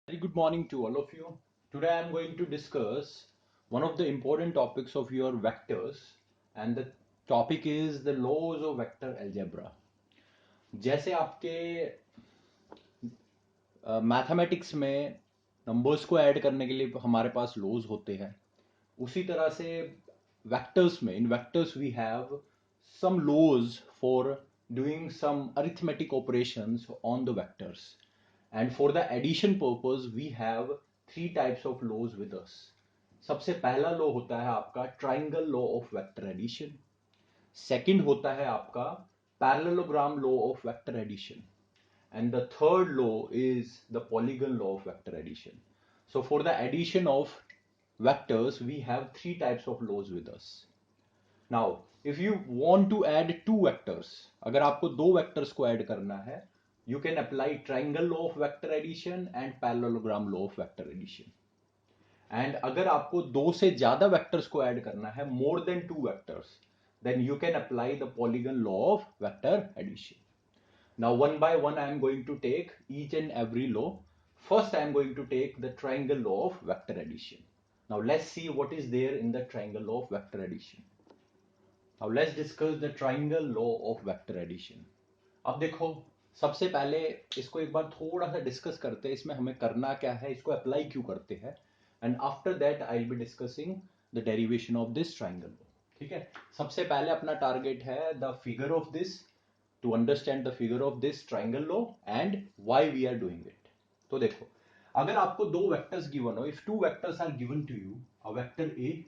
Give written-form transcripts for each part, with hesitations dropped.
Very good morning to all of you. Today I am going to discuss one of the important topics of your vectors, and the topic is the laws of vector algebra. जैसे आपके mathematics में numbers को add करने के लिए हमारे पास laws होते हैं, उसी तरह से वेक्टर्स में in vectors we have some laws for doing some arithmetic operations on the vectors. And for the addition purpose, we have three types of laws with us. सबसे पहला लॉ होता है आपका triangle law of vector addition. Second होता है आपका parallelogram law of vector addition. And the third law is the polygon law of vector addition. So for the addition of vectors, we have three types of laws with us. Now, if you want to add two vectors, अगर आपको दो vectors को add करना है, you can apply triangle law of vector addition and parallelogram law of vector addition. And अगर आपको दो से ज्यादा vectors को add करना है, more than two vectors, then you can apply the polygon law of vector addition. Now, one by one, I am going to take each and every law. First, I am going to take the triangle law of vector addition. Now, let's see what is there in the triangle law of vector addition. Now let's discuss the triangle law of vector addition. अब देखो, सबसे पहले इसको एक बार थोड़ा सा discuss करते हैं, इसमें हमें करना क्या है, इसको अप्लाई क्यों करते हैं, and after that I will be discussing the derivation of this triangle law. ठीक है. सबसे पहले अपना टारगेट है the figure of this, to understand the figure of this triangle law and why we are doing it. तो देखो, अगर आपको दो वेक्टर्स गिवन हो, if two vectors are given to you, a vector A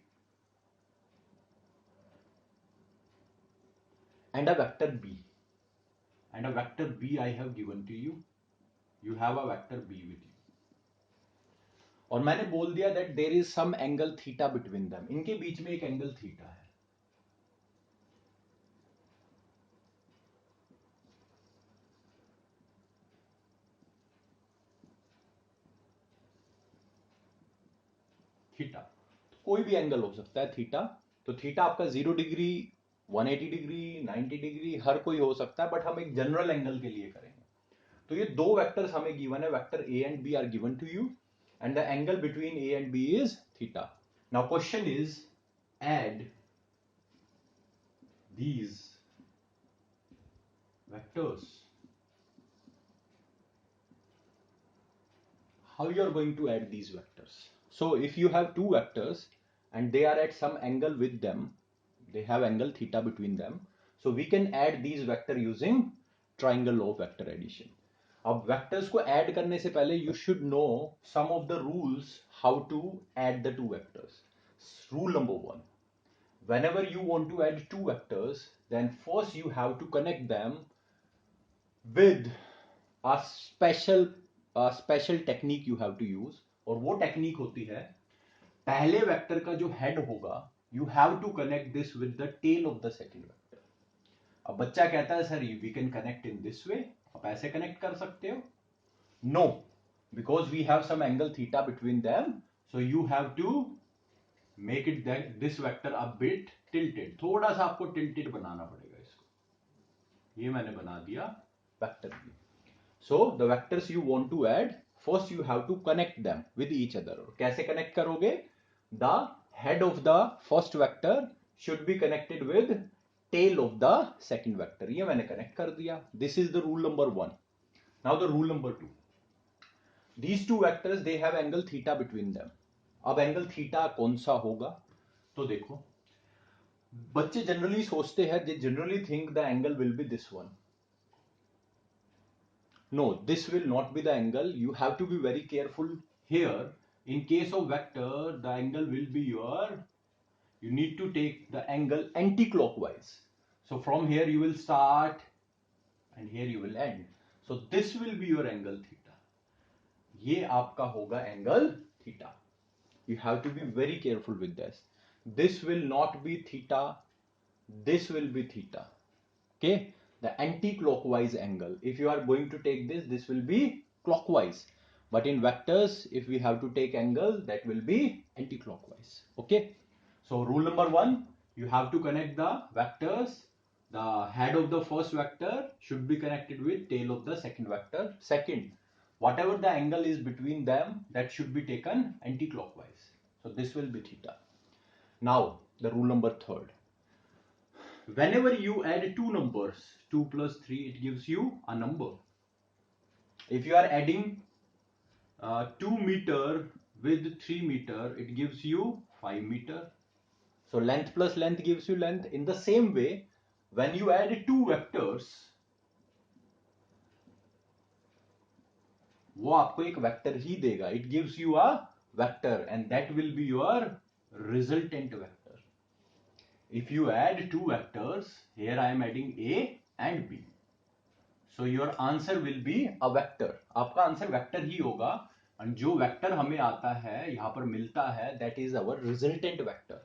and a vector b, and a vector b I have given to you, you have a vector b with you, और मैंने बोल दिया that there is some angle theta between them, इनके बीच में एक angle theta है. Theta कोई भी एंगल हो सकता है थीटा. तो थीटा आपका 0 डिग्री, 180 डिग्री, 90 डिग्री, हर कोई हो सकता है, बट हम एक जनरल एंगल के लिए करेंगे. तो ये दो वेक्टर्स हमें गिवन है, vector A and B are given to you, and the angle between A and B is theta. Now question is add these vectors. How you are going to add these vectors? So if you have two vectors and they are at some angle with them, they have angle theta between them, so we can add these vector using triangle law of vector addition. अब vectors को add करने से पहले you should know some of the rules how to add the two vectors. Rule number one: whenever you want to add two vectors, then first you have to connect them with a special technique you have to use. और वो technique होती है, पहले vector का जो head होगा, you have to connect this with the tail of the second vector. अब बच्चा कहता है sir we can connect in this way, आप ऐसे कनेक्ट कर सकते हो. No, because we have some angle theta between them, so you have to make it this vector a bit tilted. थोड़ा सा आपको टिल्टेड बनाना पड़ेगा इसको. ये मैंने बना दिया vector B. So the vectors you want to add, first you have to connect them with each other. कैसे connect करोगे? The head of the first vector should be connected with tail of the second vector. ये मैंने connect कर दिया. This is the rule number one. Now the rule number two. These two vectors they have angle theta between them. अब angle theta कौन सा होगा? तो देखो, बच्चे जनरली सोचते हैं, they generally think the angle will be this one. No, this will not be the angle. You have to be very careful here. In case of vector, the angle will be you need to take the angle anti-clockwise. So from here you will start and here you will end. So this will be your angle theta. ये आपका होगा angle theta. You have to be very careful with this. This will not be theta. This will be theta. Okay. The anti-clockwise angle, if you are going to take this will be clockwise, but in vectors if we have to take angle, that will be anti-clockwise. Okay, so rule number one, you have to connect the vectors. The head of the first vector should be connected with tail of the second vector. Second, whatever the angle is between them, that should be taken anti-clockwise. So this will be theta. Now the rule number third. Whenever you add two numbers, 2 plus 3, it gives you a number. If you are adding 2 meter with 3 meter, it gives you 5 meter. So length plus length gives you length. In the same way, when you add two vectors, वो आपको एक vector ही देगा. It gives you a vector and that will be your resultant vector. If you add two vectors, here I am adding A and B. So your answer will be a vector. आपका answer vector ही होगा. और जो vector हमें आता है, यहां पर मिलता है, that is our resultant vector.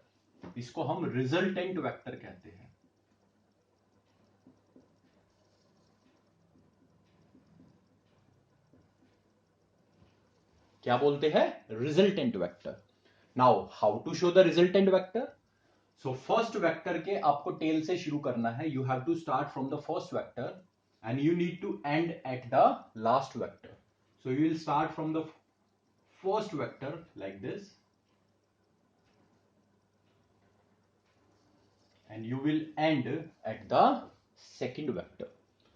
इसको हम resultant vector कहते हैं. क्या बोलते हैं? Resultant vector. Now, how to show the resultant vector? So first vector के आपको टेल से शुरू करना है. You have to start from the first vector and you need to end at the last vector. So you will start from the first vector like this and you will end at the second vector.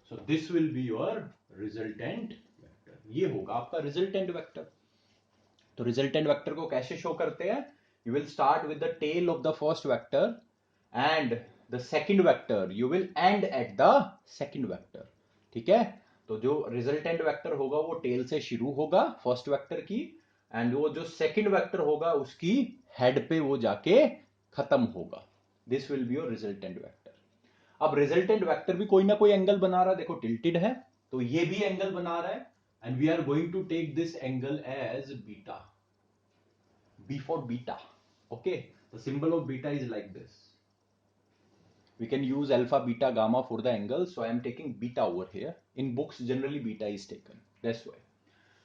So this will be your resultant vector. ये होगा आपका resultant vector. तो resultant vector को कैसे show करते हैं? You will start with the tail of the first vector and the second vector you will end at the second vector. ठीक है? तो जो resultant vector होगा वो tail से शुरू होगा first vector की and वो जो second vector होगा उसकी head पे वो जाके खत्म होगा. This will be your resultant vector. अब resultant vector भी कोई ना कोई एंगल बना रहा है. देखो tilted है तो ये भी एंगल बना रहा है and we are going to take this angle as beta. B for beta. Okay, the symbol of beta is like this. We can use alpha, beta, gamma for the angle. So I am taking beta over here. In books, generally beta is taken. That's why.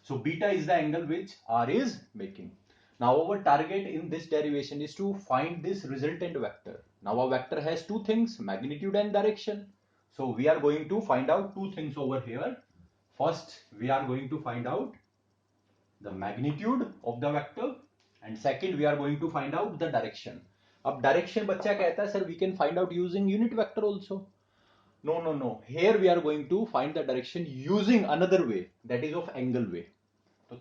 So beta is the angle which R is making. Now our target in this derivation is to find this resultant vector. Now a vector has two things, magnitude and direction. So we are going to find out two things over here. First, we are going to find out the magnitude of the vector. And second, we are going to find out the direction. अब direction बच्चा कहता है sir we can find out using unit vector also. No here we are going to find the direction using another way that is of angle way. तो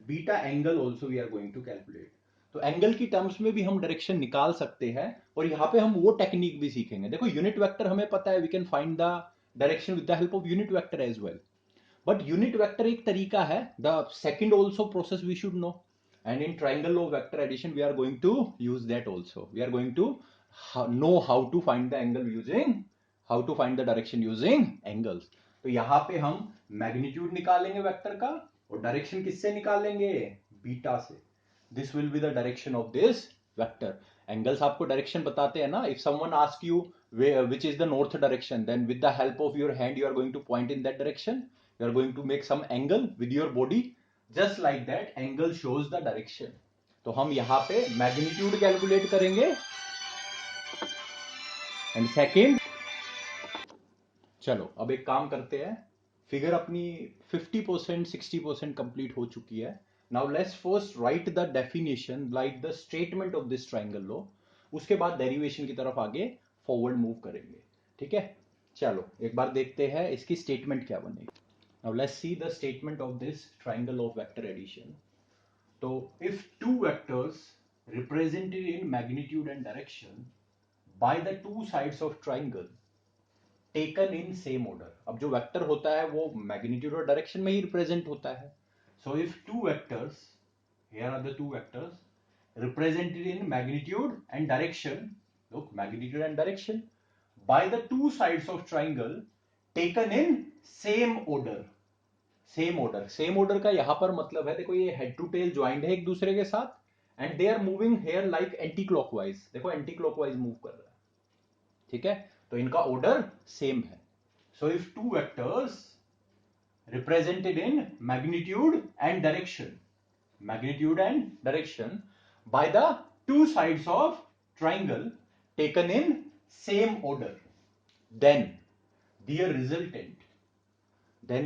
beta angle also we are going to calculate. तो angle की terms में भी हम direction निकाल सकते हैं और यहाँ पे हम वो टेक्निक भी सीखेंगे. देखो यूनिट वेक्टर हमें पता है we can find the direction with the help of unit vector as well. But unit vector एक तरीका है. The second also process we should know. And in triangle law vector addition, we are going to use that also. We are going to know how to find the angle using, how to find the direction using angles. तो यहाँ पे हम magnitude निकालेंगे vector का और direction किससे निकालेंगे? Beta से. This will be the direction of this vector. Angles आपको डायरेक्शन बताते हैं ना. If someone asks you which is the north direction, then with the help of your hand you are going to point in that direction. You are going to make some angle with your body. Just like that, angle shows the direction. तो हम यहां पे magnitude calculate करेंगे and second. चलो अब एक काम करते हैं. फिगर अपनी 50% 60% कंप्लीट हो चुकी है. Now let's first right the definition like the statement of this triangle law. उसके बाद डेरिवेशन की तरफ आगे फॉरवर्ड मूव करेंगे. ठीक है, चलो एक बार देखते हैं इसकी स्टेटमेंट क्या बनेगी. Now let's see the statement of this triangle of vector addition. So if two vectors represented in magnitude and direction by the two sides of triangle taken in same order. अब जो vector होता है वो magnitude और direction में ही represent होता है. So if two vectors, here are the two vectors represented in magnitude and direction, look magnitude and direction by the two sides of triangle taken in same order. Same order का यहां पर मतलब है देखो ये head to tell joint है एक दूसरे के साथ and they are moving here like anticlockwise. देखो एंटी क्लॉकवाइज मूव कर रहा है. ठीक है, तो इनका ऑर्डर सेम है. So if two vectors represented in magnitude and direction by the two sides of triangle taken in same order, then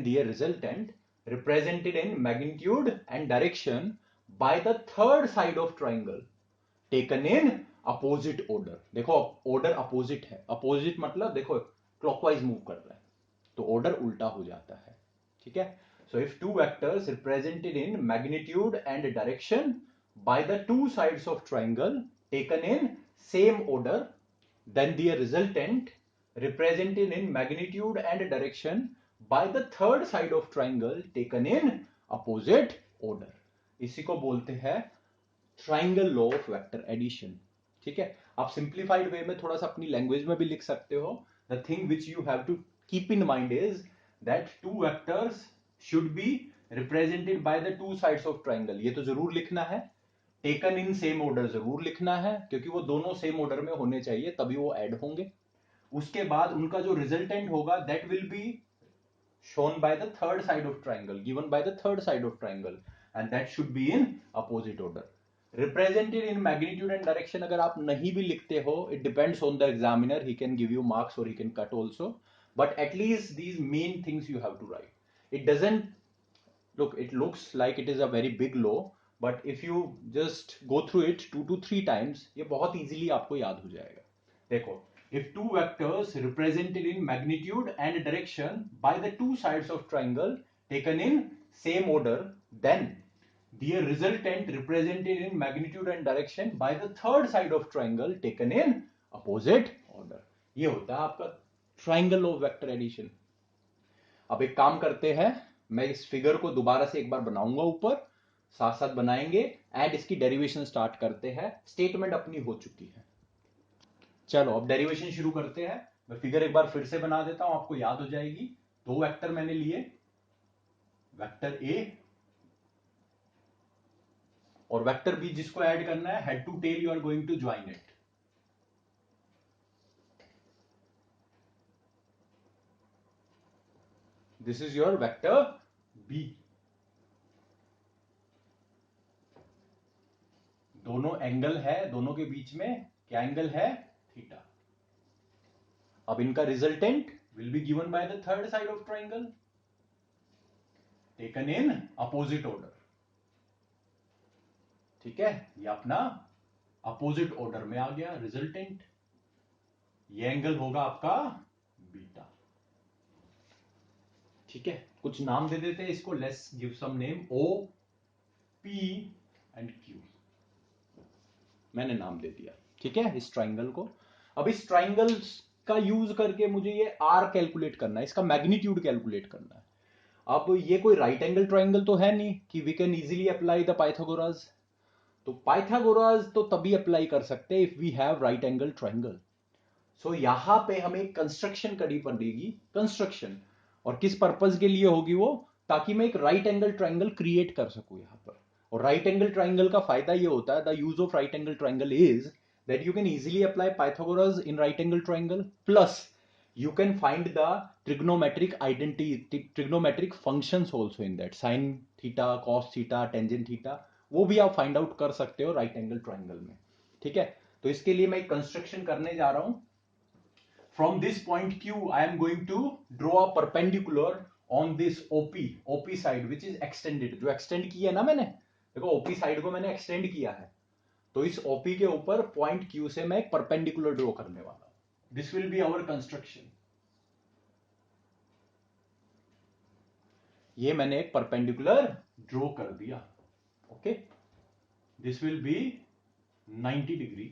their resultant represented in magnitude and direction by the third side of triangle taken in opposite order. देखो order opposite है, opposite मतलब देखो clockwise move कर रहा है तो order उल्टा हो जाता है. ठीक है. So if two vectors represented in magnitude and direction by the two sides of triangle taken in same order, then their resultant represented in magnitude and direction by the third side of triangle taken in opposite order. इसी को बोलते हैं triangle law of vector addition. ठीक है. आप simplified वे में थोड़ा सा अपनी लैंग्वेज में भी लिख सकते हो. The thing which you have to keep in mind is that two vectors should be represented by the two sides of triangle. ये तो जरूर लिखना है. टेकन इन सेम ऑर्डर जरूर लिखना है क्योंकि वो दोनों सेम ऑर्डर में होने चाहिए तभी वो ऐड होंगे. उसके बाद उनका जो रिजल्टेंट होगा that will be shown by the third side of triangle, given by the third side of triangle, and that should be in opposite order. Represented in magnitude and direction अगर आप नहीं भी लिखते हो, it depends on the examiner. He can give you marks or he can cut also. But at least these main things you have to write. It doesn't look. It looks like it is a very big law, but if you just go through it 2 to 3 times, ये बहुत easily आपको याद हो जाएगा. देखो. If two vectors represented in magnitude and direction by the two sides of triangle taken in same order, then their resultant represented in magnitude and direction by the third side of triangle taken in opposite order. ये होता है आपका triangle of vector addition. अब एक काम करते हैं, मैं इस फिगर को दोबारा से एक बार बनाऊंगा ऊपर, साथ साथ बनाएंगे एंड इसकी डेरिवेशन स्टार्ट करते हैं. स्टेटमेंट अपनी हो चुकी है. चलो अब डेरिवेशन शुरू करते हैं. मैं फिगर एक बार फिर से बना देता हूं, आपको याद हो जाएगी. दो वेक्टर मैंने लिए, वेक्टर ए और वेक्टर बी जिसको ऐड करना है. Head to tail you are going to join it. This is your vector B. दोनों एंगल है, दोनों के बीच में क्या एंगल है? थीटा. अब इनका resultant will be given by the third side of triangle taken in opposite order. ठीक है. ये अपना अपोजिट ऑर्डर में आ गया रिजल्टेंट. ये एंगल होगा आपका बीटा. ठीक है. कुछ नाम दे देते हैं इसको. Let's give some name. O P and Q. मैंने नाम दे दिया. ठीक है इस ट्राइंगल को. अब इस ट्राइंगल का यूज करके मुझे ये आर कैलकुलेट करना है, इसका मैग्नीट्यूड कैलकुलेट करना है. अब ये कोई राइट एंगल ट्राइंगल तो है नहीं कि we can easily apply the Pythagoras. तो पाइथागोरस तो तभी अप्लाई कर सकते हैं if we have right angle triangle. So यहां पे हमें कंस्ट्रक्शन करनी पड़ेगी. कंस्ट्रक्शन और किस पर्पज के लिए होगी वो? ताकि मैं एक राइट एंगल ट्राइंगल क्रिएट कर सकूं यहां पर. और राइट एंगल ट्राइंगल का फायदा ये होता है, the use of right angle triangle is that you can easily apply Pythagoras in right angle triangle, plus you can find the trigonometric identity, trigonometric functions also in that. Sin theta, cos theta, tangent theta, वो भी आप find out कर सकते हो right angle triangle में. ठीक है. तो इसके लिए मैं एक कंस्ट्रक्शन करने जा रहा हूं. From this point Q I am going to draw a perpendicular on this OP side which is extended. जो एक्सटेंड किया ना मैंने, देखो ओपी साइड को मैंने एक्सटेंड किया है. तो इस ओपी के ऊपर पॉइंट Q से मैं एक परपेंडिकुलर ड्रॉ करने वाला हूं. This will be our construction. ये मैंने एक परपेंडिकुलर ड्रॉ कर दिया. Okay. This will be 90 degree.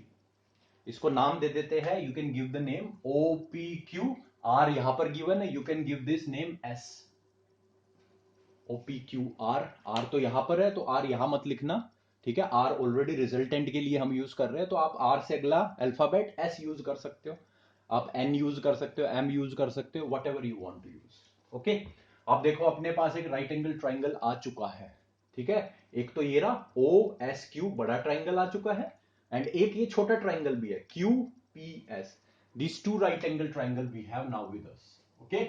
इसको नाम दे देते हैं. You can give the name OPQ. R यहां पर गिवन है. You can give this name S. OPQR. R तो यहां पर है तो आर यहां मत लिखना. ठीक है. आर ऑलरेडी रिजल्टेंट के लिए हम यूज कर रहे हैं तो आप आर से अगला अल्फाबेट S यूज कर सकते हो. आप N यूज कर सकते हो, M यूज कर सकते हो, whatever you want to use. Okay. अब देखो अपने पास एक राइट एंगल ट्राइंगल आ चुका है. ठीक है. एक तो ये रहा OSQ बड़ा ट्राइंगल आ चुका है एंड एक ये छोटा ट्राइंगल भी है QPS. This two right angle triangle we have now with us. Okay.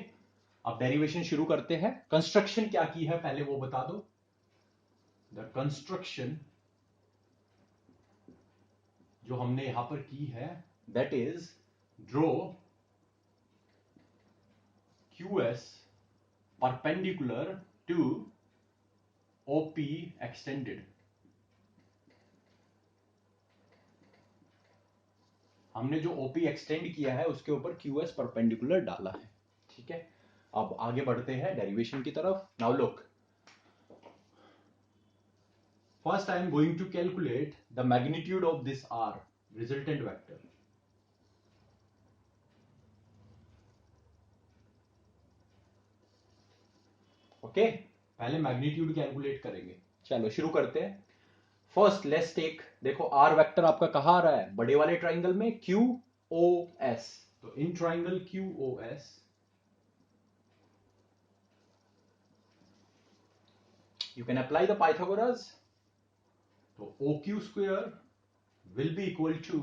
अब डेरिवेशन शुरू करते हैं. कंस्ट्रक्शन क्या की है पहले वो बता दो. द कंस्ट्रक्शन जो हमने यहां पर की है that is draw QS perpendicular to OP extended, हमने जो OP एक्सटेंड किया है उसके ऊपर QS परपेंडिकुलर डाला है, ठीक है। अब आगे बढ़ते हैं डेरिवेशन की तरफ। Now look, first I am going to calculate the magnitude of this R resultant vector. Okay, पहले मैग्नीट्यूड कैलकुलेट करेंगे। चलो शुरू करते हैं। फर्स्ट लेट्स टेक, देखो आर वेक्टर आपका कहां आ रहा है, बड़े वाले ट्राइंगल में QOS। तो in triangle QOS you can apply the Pythagoras. तो OQ square will be equal to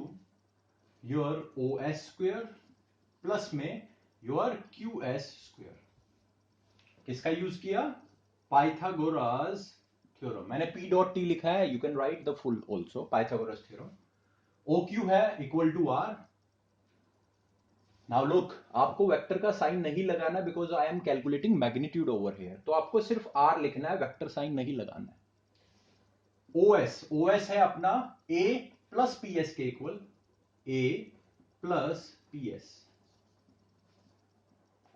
your OS square plus में your QS square। किसका यूज किया, पाइथागोरस थ्योरम। मैंने P डॉट टी लिखा है, you can write the full also, Pythagoras theorem. OQ है equal to R। Now look, आपको vector का sign नहीं लगाना because I am calculating magnitude over here, तो आपको सिर्फ R लिखना है, वेक्टर साइन नहीं लगाना है। OS है अपना A प्लस PS के इक्वल, A प्लस PS।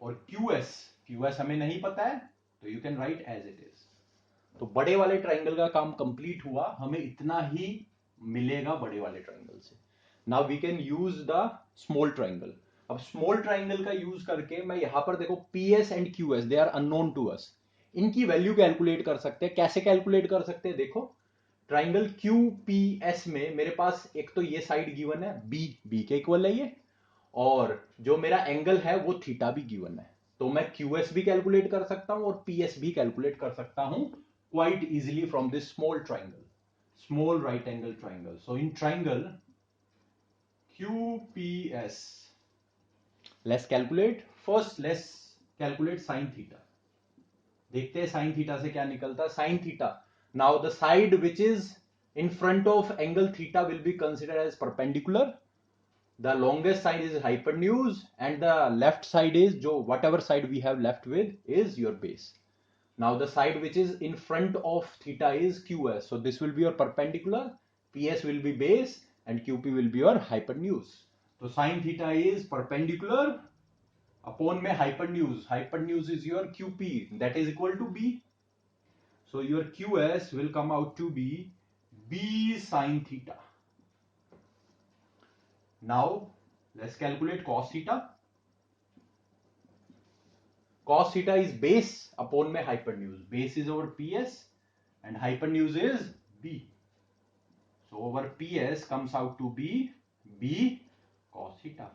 और QS हमें नहीं पता है, तो you can write as it is. तो बड़े वाले ट्राइंगल का काम कंप्लीट हुआ, हमें इतना ही मिलेगा बड़े वाले ट्राइंगल से। Now we can use the small triangle. अब स्मॉल ट्राइंगल का यूज करके मैं यहां पर देखो PS and QS they are unknown to us, इनकी वैल्यू कैलकुलेट कर सकते हैं। कैसे कैलकुलेट कर सकते हैं, देखो ट्राइंगल QPS में मेरे पास एक तो ये साइड गिवन है, बी के इक्वल है ये, और जो मेरा एंगल है वो थीटा भी गिवन है। तो मैं QS भी कैलकुलेट कर सकता हूं और PS भी कैलकुलेट कर सकता हूं quite easily from this small triangle, small right angle triangle. So in triangle QPS let's calculate, first let's calculate sine theta. देखते हैं साइन थीटा से क्या निकलता है। Sine theta, now the side which is in front of angle theta will be considered as perpendicular, the longest side is hypotenuse and the left side is jo whatever side we have left with is your base. Now the side which is in front of theta is QS, so this will be your perpendicular, PS will be base and QP will be your hypotenuse. So sin theta is perpendicular upon में hypotenuse is your QP, that is equal to B. So your QS will come out to be B sin theta. Now let's calculate cos theta. Cos theta is base upon में hypotenuse. Base is over PS and hypotenuse is B. So over PS comes out to be B cos theta.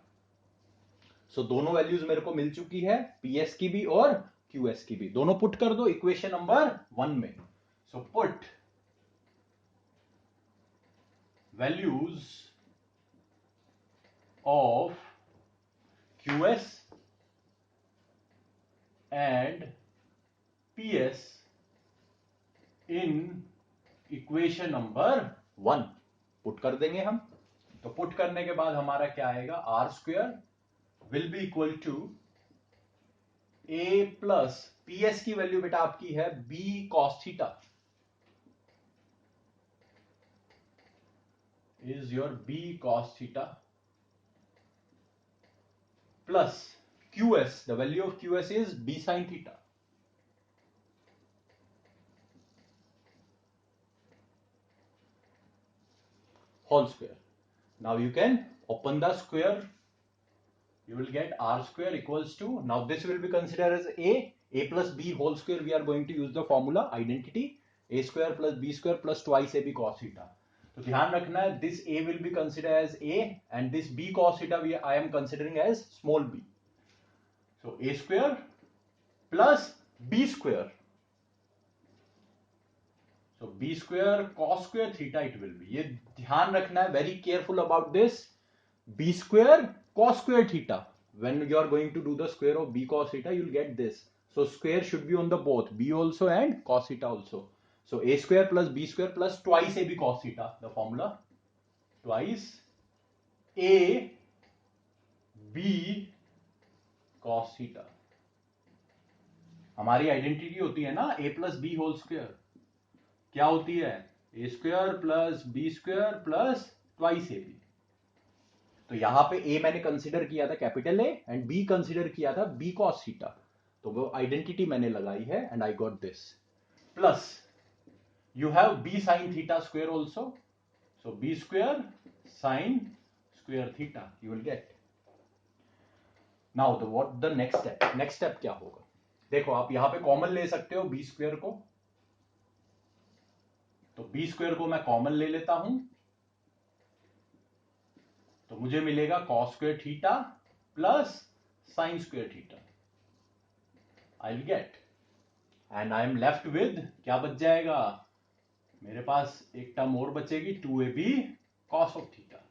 So दोनों values मेरे को मिल चुकी है, PS की भी और QS की भी। दोनों पुट कर दो इक्वेशन नंबर 1 में। So put values of QS and PS in equation number 1 put कर देंगे हम। तो पुट करने के बाद हमारा क्या आएगा, R square will be equal to A plus PS की वैल्यू बेटा आपकी है B cos theta is your B cos theta plus QS, the value of QS is B sin theta. Whole square. Now you can open the square, you will get R square equals to, now this will be considered as A plus B whole square. We are going to use the formula identity, A square plus B square plus twice AB cos theta. तो ध्यान रखना है, this A will be considered as A and this B cos theta I am considering as small b. So A square plus B square, so B square cos square theta it will be. ये ध्यान रखना है, very careful about this. B square cos square theta, when you are going to do the square of B cos theta you will get this. So square should be on the both B also and cos theta also. So A square plus B square plus twice AB cos theta, the formula twice A B cos theta. हमारी identity होती है ना A plus B whole square, क्या होती है, A square plus B square plus twice A B. तो यहां पे ए मैंने कंसिडर किया था capital A and B consider किया था बी कॉस थीटा, तो वो आइडेंटिटी मैंने लगाई है and I got this plus you have B sine theta square also, so B square sine square theta you will get. Now the what the next step क्या होगा, देखो आप यहां पे कॉमन ले सकते हो बी स्क्वायर को, तो बी स्क्वायर को मैं कॉमन ले लेता हूं, तो मुझे मिलेगा cos square theta plus sine square theta, I will get and I am left with क्या बच जाएगा, मेरे पास एक टर्म और बचेगी 2ab कॉस ऑफ थीटा,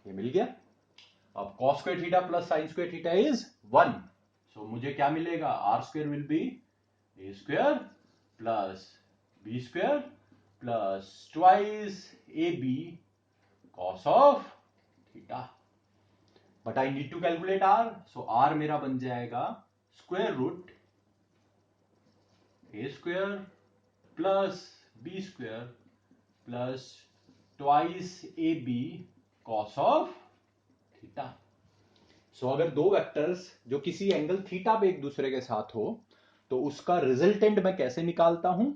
ये मिल गया। अब cos square theta plus sine square theta is 1, so मुझे क्या मिलेगा, R square will be A square plus B square plus twice A B cos of theta, but I need to calculate R, so R मेरा बन जाएगा square root A square plus B square plus twice A B cos of theta. So अगर दो vectors जो किसी angle theta पे एक दूसरे के साथ हो तो उसका रिजल्टेंट मैं कैसे निकालता हूं,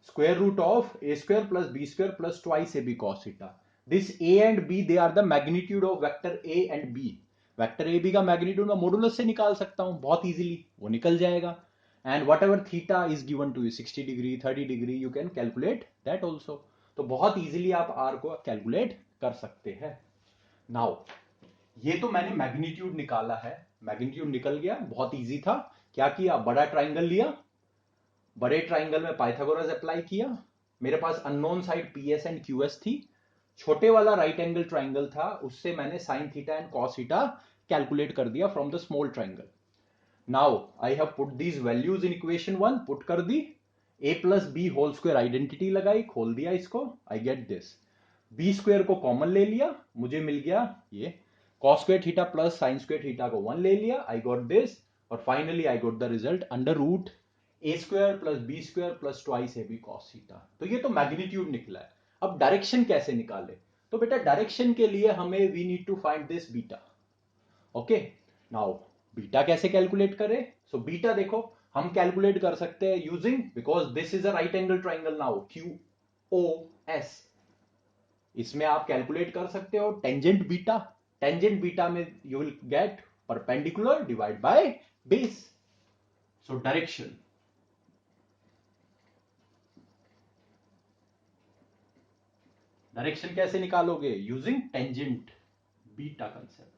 square root of A square plus B square plus twice A B cos theta. This A and B they are the magnitude of vector A and B, vector A B का magnitude मैं modulus से निकाल सकता हूं बहुत easily, वो निकल जाएगा and whatever theta is given to you 60 degree 30 degree you can calculate that also, तो बहुत इजीली आप आर को कैलकुलेट कर सकते हैं। नाउ ये तो मैंने मैग्नीट्यूड निकाला है, मैग्नीट्यूड निकल गया, बहुत इजी था। क्या किया, बड़ा ट्राइंगल लिया, बड़े ट्राइंगल में पाइथागोरस अप्लाई किया, मेरे पास unknown side PS and QS थी, छोटे वाला राइट एंगल ट्राइंगल था, उससे मैंने sine theta and cos theta calculate कर दिया from the small triangle. Now I have put these values in equation 1, put कर दी, a plus B whole square identity लगाई, खोल दिया इसको, I get this, b square को कॉमन ले लिया, मुझे मिल गया ये cos square theta plus sine square theta को 1 ले लिया, आई गॉट दिस, और finally I got the result under root A square plus B square plus twice A B cos theta. तो ये तो मैग्नीट्यूड निकला है। अब डायरेक्शन कैसे निकाले, तो बेटा डायरेक्शन के लिए हमें we need to find this beta, okay. Now beta कैसे कैलकुलेट करें, सो बीटा देखो हम कैलकुलेट कर सकते हैं using, because this is a right angle triangle, now Q O S, इसमें आप कैलकुलेट कर सकते हो टेंजेंट बीटा, टेंजेंट बीटा में you will get perpendicular divide by base. So direction, direction कैसे निकालोगे, यूजिंग टेंजेंट बीटा कंसेप्ट,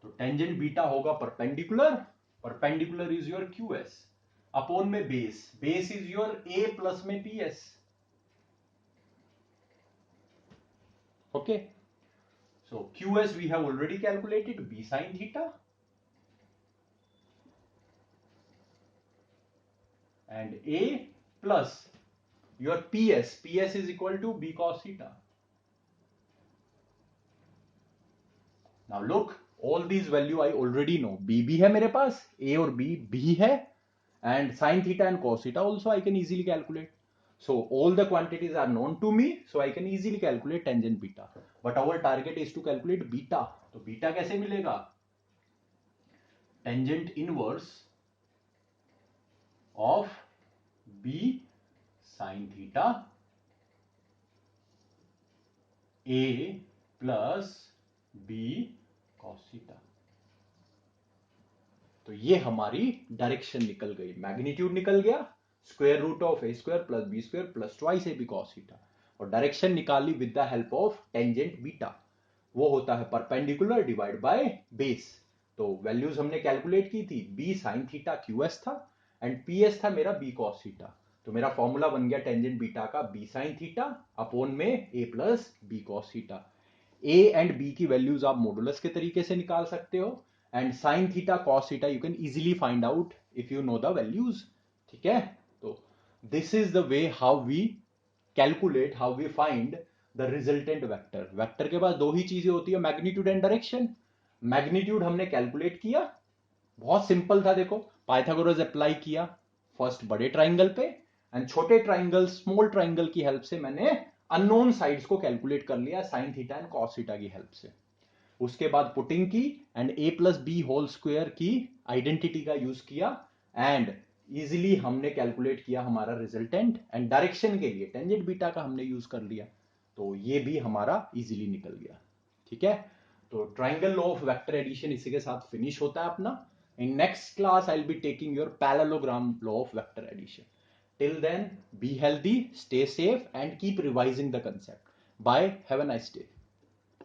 तो tangent beta होगा perpendicular, perpendicular is your Q S upon में base, base is your a plus में P S, okay. So QS we have already calculated, B sin theta, and A plus your PS, PS is equal to B cos theta. Now look, all these value I already know, B भी है मेरे पास, A और B भी है, and sin theta and cos theta also I can easily calculate. So all the quantities are known to me, so I can easily calculate tangent beta. But our target is to calculate beta. तो beta कैसे मिलेगा? Tangent inverse of B sin theta A plus B cos theta. तो ये हमारी direction निकल गई, magnitude निकल गया, square root of A square plus B square plus twice A B cos theta, और डायरेक्शन निकाली with the help of tangent beta, वो होता है परपेंडिकुलर डिवाइड बाय बेस। तो वैल्यूज हमने कैलकुलेट की थी, B sine theta Q S था एंड पी एस था मेरा बी कॉस थीटा, तो मेरा फॉर्मूला बन गया टेंजेंट बीटा का बी साइन थीटा अपॉन में a plus b cos theta. A and b की वैल्यूज आप मॉडुलस के तरीके से निकाल सकते हो, and sine theta cos theta you can easily find out if you know the values, ठीक है। तो this is the way how we calculate, how we find the resultant vector. Vector के पास दो ही चीजें होती है, मैग्नीट्यूड एंड डायरेक्शन। मैग्नीट्यूड हमने कैलकुलेट किया, बहुत सिंपल था, देखो पाइथागोरस अप्लाई किया, फर्स्ट बड़े ट्राइंगल पे एंड छोटे ट्राइंगल स्मॉल ट्राइंगल की हेल्प से मैंने अननोन साइड्स को कैलकुलेट कर लिया sine theta and cos theta की हेल्प से। उसके बाद पुटिंग की and a plus B whole square की आइडेंटिटी का यूज किया एंड इजिली हमने कैलकुलेट किया हमारा रिजल्टेंट एंड डायरेक्शन के लिए टेंजेंट बीटा का हमने यूज कर लिया, तो ये भी हमारा इजिली निकल गया। ठीक है, तो triangle law of vector addition इसी के साथ फिनिश होता है अपना। In next class I will be taking your parallelogram law of vector addition. Till then be healthy, stay safe and keep revising the concept. Bye, have a nice day.